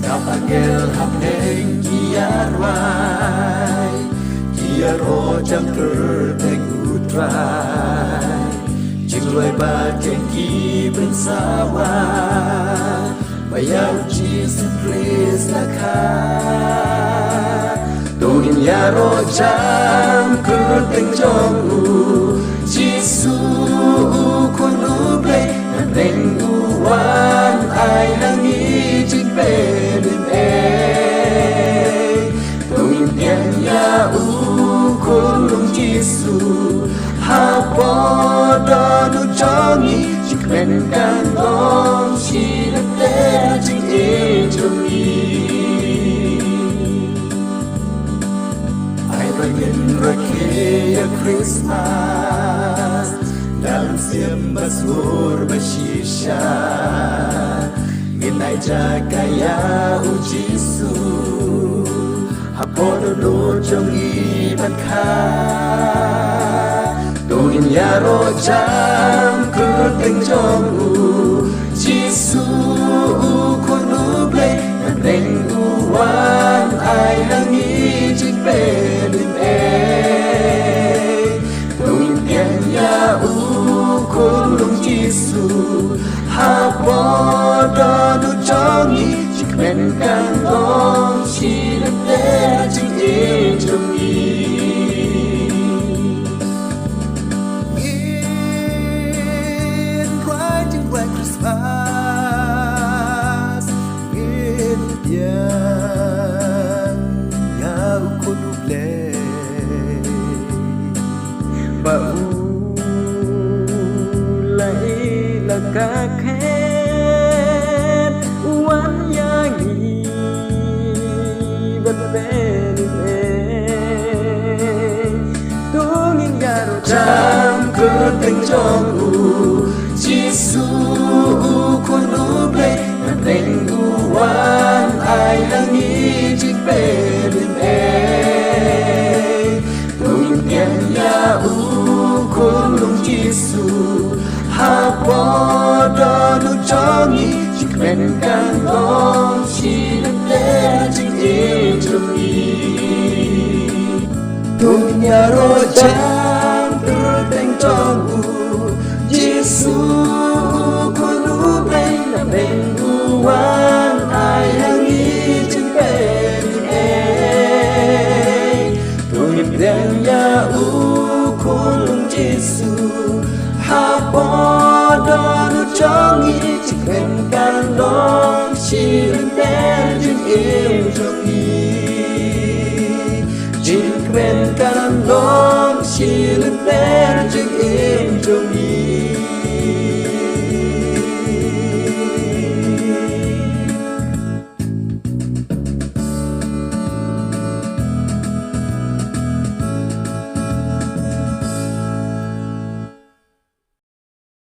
Kapagel hapeng kiarwai Kia ro jam kerteng utrai Jingloi ba kengki bensawa Bayau Jesus Christ laka Tugin yaro jam kerteng jongu Jisu kunu play Neng uwan ai langi jing pedin Tugin tiang ya kulung Jisu Hapo donu jongi Jik men kan long si lete jing jongi Ai bagin rakia Christmas Dalam siam basur bersisha Minai jaga ya Jisu Hapo donu jongi banka Tugin yaro jam kerteng jongu Jisu kunu play Neng uwan ai langi jing pedin Tugin tiang ya kulung Jisu Hapo donu jongi Jik men kan long si lete jing jongi Christmas in yang ngau kudu play bau lai lakaket wan yangi berbeda tungin garo jam kerteng jongu Jisu kunu play Neng uwan ai langi jik pedin Tugin tiang ya kulung Jisu Hapo donu jongi Jik men kan long si lete jing jongi Tugin yaro jam kerteng jongu Jisu kunu play Neng uwan ai langi jing pedin Tugin tiang ya kulung Jisu Hapo donu jongi Jik men kan long si lete jing jongi Jik men kan long si lete jing